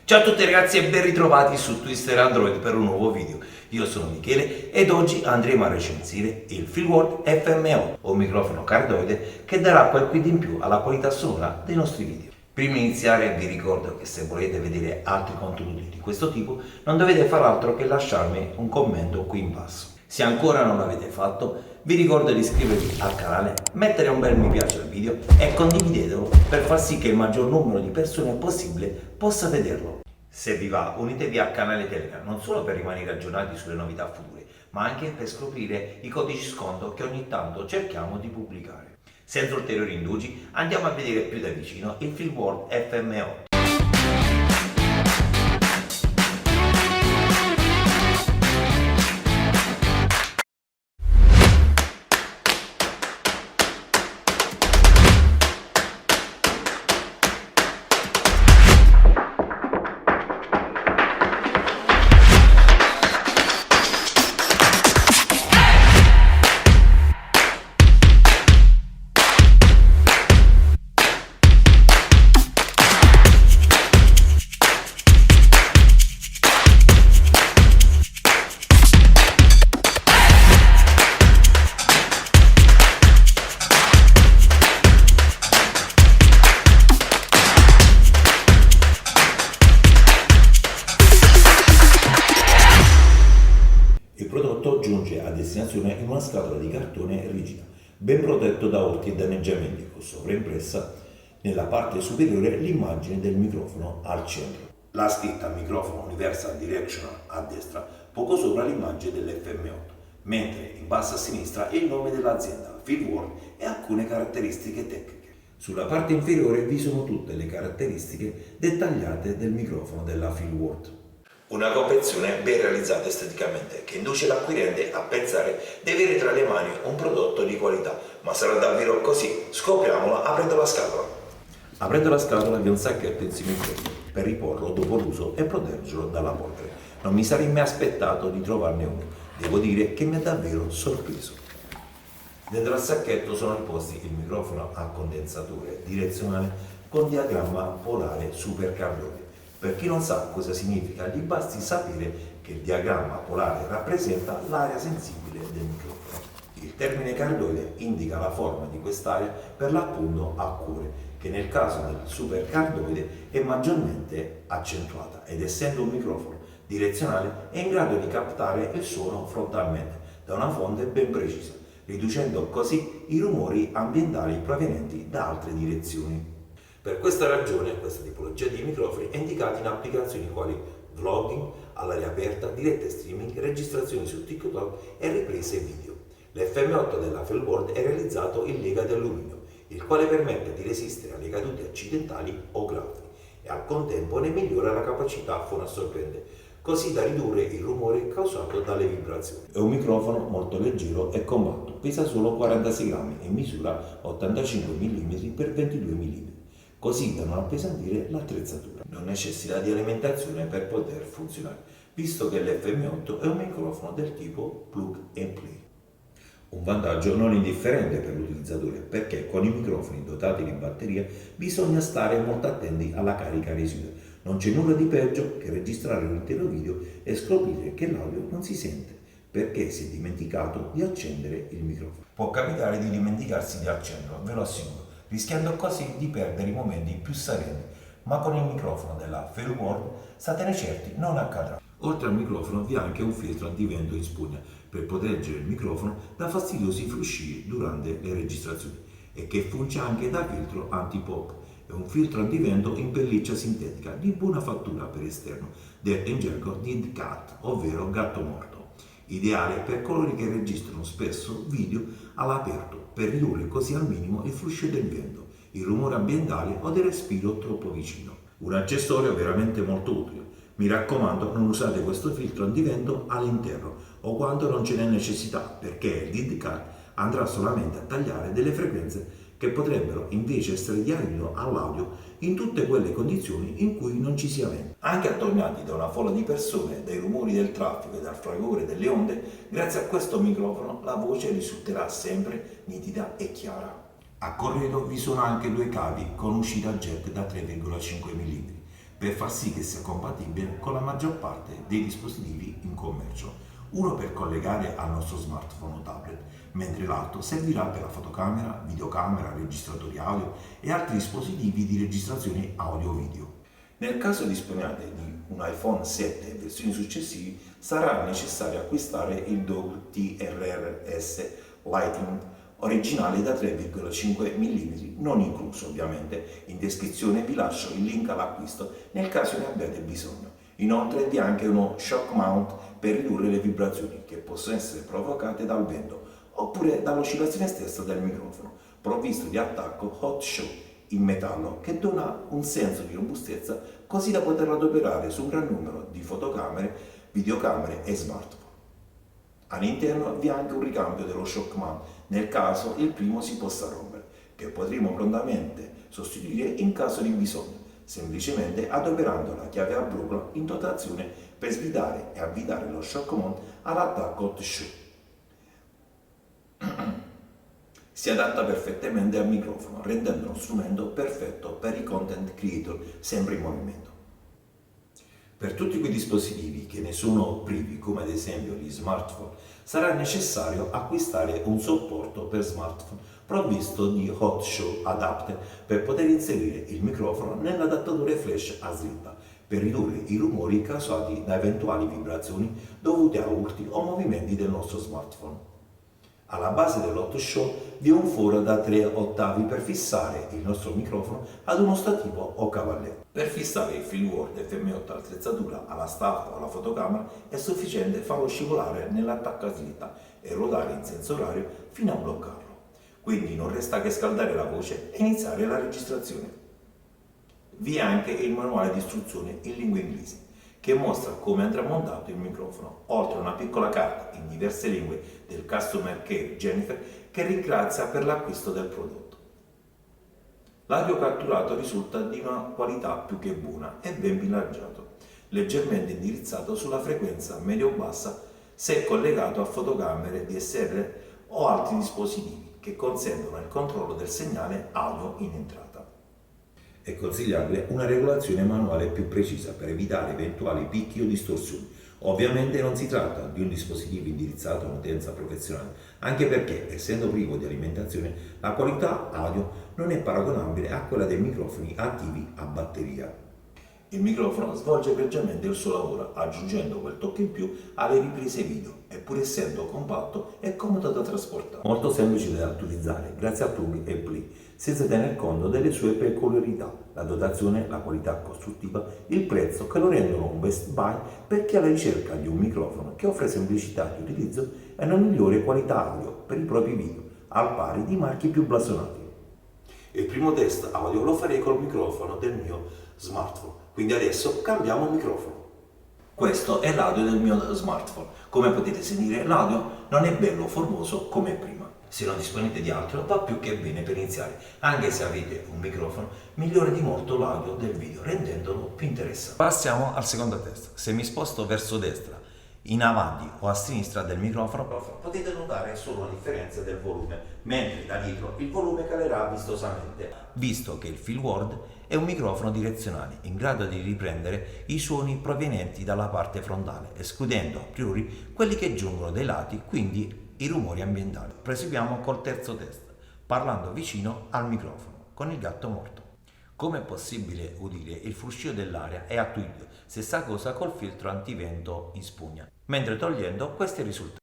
Ciao a tutti ragazzi e ben ritrovati su Twister Android per un nuovo video. Io sono Michele ed oggi andremo a recensire il Feelworld FM8, un microfono cardioide che darà quel quid in più alla qualità sonora dei nostri video. Prima di iniziare vi ricordo che se volete vedere altri contenuti di questo tipo non dovete far altro che lasciarmi un commento qui in basso. Se ancora non l'avete fatto, vi ricordo di iscrivervi al canale, mettere un bel mi piace al video e condividetelo per far sì che il maggior numero di persone possibile possa vederlo. Se vi va, unitevi al canale Telegram non solo per rimanere aggiornati sulle novità future, ma anche per scoprire i codici sconto che ogni tanto cerchiamo di pubblicare. Senza ulteriori indugi, andiamo a vedere più da vicino il Feelworld FM8. Il prodotto giunge a destinazione in una scatola di cartone rigida, ben protetto da urti e danneggiamenti, con sovraimpressa nella parte superiore l'immagine del microfono al centro. La scritta microfono Universal Directional a destra, poco sopra l'immagine dell'FM8, mentre in basso a sinistra il nome dell'azienda, Feelworld, e alcune caratteristiche tecniche. Sulla parte inferiore vi sono tutte le caratteristiche dettagliate del microfono della Feelworld. Una confezione ben realizzata esteticamente che induce l'acquirente a pensare di avere tra le mani un prodotto di qualità, ma sarà davvero così? Scopriamolo aprendo la scatola. Aprendo la scatola vi è un sacchetto insieme al prodotto per riporlo dopo l'uso e proteggerlo dalla polvere. Non mi sarei mai aspettato di trovarne uno, devo dire che mi ha davvero sorpreso. Dentro al sacchetto sono riposti il microfono a condensatore direzionale con diagramma polare supercardioide. Per chi non sa cosa significa, gli basti sapere che il diagramma polare rappresenta l'area sensibile del microfono. Il termine cardioide indica la forma di quest'area, per l'appunto a cuore, che nel caso del supercardioide è maggiormente accentuata ed essendo un microfono direzionale è in grado di captare il suono frontalmente da una fonte ben precisa, riducendo così i rumori ambientali provenienti da altre direzioni. Per questa ragione, questa tipologia di microfoni è indicata in applicazioni quali vlogging, all'aria aperta, dirette streaming, registrazioni su TikTok e riprese video. L'FM8 della Feelworld è realizzato in lega di alluminio, il quale permette di resistere alle cadute accidentali o gravi e al contempo ne migliora la capacità fonoassorbente, così da ridurre il rumore causato dalle vibrazioni. È un microfono molto leggero e compatto, pesa solo 46 grammi e misura 85 mm x 22 mm. Così da non appesantire l'attrezzatura. Non necessita di alimentazione per poter funzionare, visto che l'FM8 è un microfono del tipo plug and play. Un vantaggio non indifferente per l'utilizzatore, perché con i microfoni dotati di batteria bisogna stare molto attenti alla carica residua. Non c'è nulla di peggio che registrare un intero video e scoprire che l'audio non si sente, perché si è dimenticato di accendere il microfono. Può capitare di dimenticarsi di accenderlo, ve lo assicuro, rischiando così di perdere i momenti più sereni, ma con il microfono della Feelworld statene certi non accadrà. Oltre al microfono vi è anche un filtro antivento in spugna per proteggere il microfono da fastidiosi frusci durante le registrazioni e che funge anche da filtro anti-pop. È un filtro antivento in pelliccia sintetica di buona fattura per esterno, detto in gergo dead cat, ovvero gatto morto. Ideale per coloro che registrano spesso video all'aperto per ridurre così al minimo il flusso del vento, il rumore ambientale o del respiro troppo vicino. Un accessorio veramente molto utile. Mi raccomando, non usate questo filtro antivento all'interno o quando non ce n'è necessità, perché il dead cat andrà solamente a tagliare delle frequenze che potrebbero invece essere di aiuto all'audio in tutte quelle condizioni in cui non ci sia vento. Anche attorniati da una folla di persone, dai rumori del traffico e dal fragore delle onde, grazie a questo microfono la voce risulterà sempre nitida e chiara. A corredo vi sono anche due cavi con uscita jack da 3,5 mm. per far sì che sia compatibile con la maggior parte dei dispositivi in commercio. Uno per collegare al nostro smartphone o tablet, mentre l'altro servirà per la fotocamera, videocamera, registratori audio e altri dispositivi di registrazione audio-video. Nel caso disponiate di un iPhone 7 e versioni successive, sarà necessario acquistare il dongle TRRS Lighting originale da 3,5 mm, non incluso ovviamente. In descrizione vi lascio il link all'acquisto nel caso ne abbiate bisogno. Inoltre vi è anche uno shock mount per ridurre le vibrazioni che possono essere provocate dal vento oppure dall'oscillazione stessa del microfono, provvisto di attacco hot shoe in metallo che dona un senso di robustezza così da poterlo adoperare su un gran numero di fotocamere, videocamere e smartphone. All'interno vi è anche un ricambio dello shock mount nel caso il primo si possa rompere, che potremo prontamente sostituire in caso di bisogno, semplicemente adoperando la chiave a brucola in dotazione per svitare e avvitare lo shock mount all'attacco hot shoe. Si adatta perfettamente al microfono, rendendo uno strumento perfetto per i content creator sempre in movimento. Per tutti quei dispositivi che ne sono privi, come ad esempio gli smartphone, sarà necessario acquistare un supporto per smartphone provvisto di hot shoe adapter per poter inserire il microfono nell'adattatore flash a slitta per ridurre i rumori causati da eventuali vibrazioni dovute a urti o movimenti del nostro smartphone. Alla base dell'hot shoe vi è un foro da 3 ottavi per fissare il nostro microfono ad uno stativo o cavalletto. Per fissare il FieldWord FM8 attrezzatura alla stampa o alla fotocamera è sufficiente farlo scivolare nell'attacco a slitta e ruotare in senso orario fino a bloccarlo. Quindi non resta che scaldare la voce e iniziare la registrazione. Vi è anche il manuale di istruzione in lingua inglese che mostra come andrà montato il microfono, oltre a una piccola carta in diverse lingue del Customer Care Jennifer che ringrazia per l'acquisto del prodotto. L'audio catturato risulta di una qualità più che buona e ben bilanciato, leggermente indirizzato sulla frequenza medio-bassa se collegato a fotocamere DSLR o altri dispositivi che consentono il controllo del segnale audio in entrata. È consigliabile una regolazione manuale più precisa per evitare eventuali picchi o distorsioni. Ovviamente non si tratta di un dispositivo indirizzato a un'utenza professionale, anche perché, essendo privo di alimentazione, la qualità audio non è paragonabile a quella dei microfoni attivi a batteria. Il microfono svolge egregiamente il suo lavoro, aggiungendo quel tocco in più alle riprese video, e pur essendo compatto è comodo da trasportare. Molto semplice da utilizzare grazie al plug and play, senza tener conto delle sue peculiarità, la dotazione, la qualità costruttiva, il prezzo che lo rendono un best buy per chi è alla ricerca di un microfono che offre semplicità di utilizzo e una migliore qualità audio per i propri video, al pari di marchi più blasonati. Il primo test audio lo farei col microfono del mio smartphone, quindi adesso cambiamo microfono. Questo è l'audio del mio smartphone. Come potete sentire, l'audio non è bello formoso come prima. Se non disponete di altro va più che bene per iniziare, anche se avete un microfono migliora di molto l'audio del video, rendendolo più interessante. Passiamo al secondo test. Se mi sposto verso destra, in avanti o a sinistra del microfono, potete notare solo la differenza del volume, mentre da dietro il volume calerà vistosamente, visto che il FieldWord è un microfono direzionale in grado di riprendere i suoni provenienti dalla parte frontale, escludendo a priori quelli che giungono dai lati, quindi i rumori ambientali. Proseguiamo col terzo test, parlando vicino al microfono, con il gatto morto. Come è possibile udire il fruscio dell'aria è attuito, stessa cosa col filtro antivento in spugna, mentre togliendo questi risultati.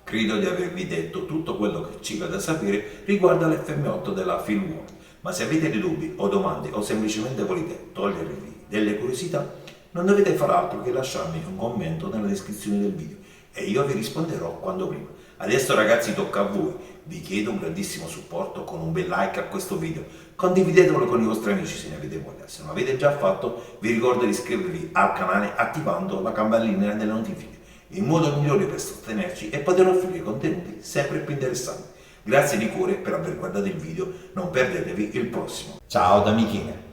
Credo di avervi detto tutto quello che ci va da sapere riguardo all'FM8 della FieldWord, ma se avete dei dubbi o domande o semplicemente volete togliervi delle curiosità, non dovete fare altro che lasciarmi un commento nella descrizione del video e io vi risponderò quando prima. Adesso ragazzi tocca a voi, vi chiedo un grandissimo supporto con un bel like a questo video, condividetelo con i vostri amici se ne avete voglia, se non l'avete già fatto vi ricordo di iscrivervi al canale attivando la campanellina delle notifiche. Il modo migliore per sostenerci è poter offrire contenuti sempre più interessanti. Grazie di cuore per aver guardato il video, non perdetevi il prossimo. Ciao da Michele!